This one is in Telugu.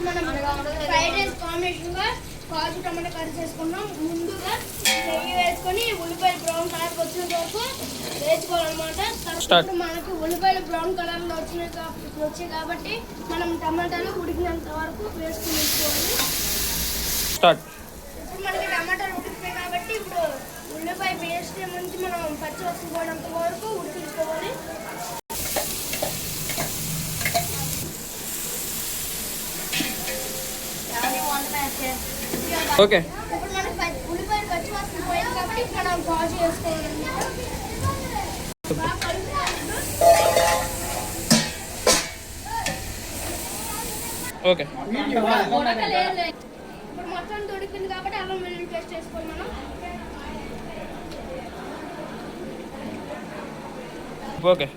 మనం ఫ్రైడ్ రైస్ కాంబినేషన్గా కాజు టమాటా కర్రీ చేసుకున్నాం. ముందుగా నెయ్యి వేసుకొని ఉల్లిపాయలు బ్రౌన్ కలర్ వచ్చిన వరకు వేసుకోవాలన్నమాట. తర్వాత మనకి ఉల్లిపాయలు బ్రౌన్ కలర్లో వచ్చాయి కాబట్టి మనం టమాటాలు ఉడికినంత వరకు వేసుకుని వేసుకోవాలి. ఇప్పుడు మనకి టమాటాలు ఉడికిపోయి కాబట్టి ఇప్పుడు ఉల్లిపాయ పేస్ట్ నుంచి మనం పచ్చి వస్తుపోయినంత వరకు ఉడికించుకోవాలి. ఓకే, ఇప్పుడు మనకి ఉల్లిపాయలు పచ్చి వస్తు పోయింది కాబట్టి మనం కాజు వేసుకోవాలన్నమాట. ఓకే ఇప్పుడు మొత్తం ఉడికింది కాబట్టి అల్లం వెల్లుల్లి పేస్ట్ వేసుకోవాలి మనం. ఓకే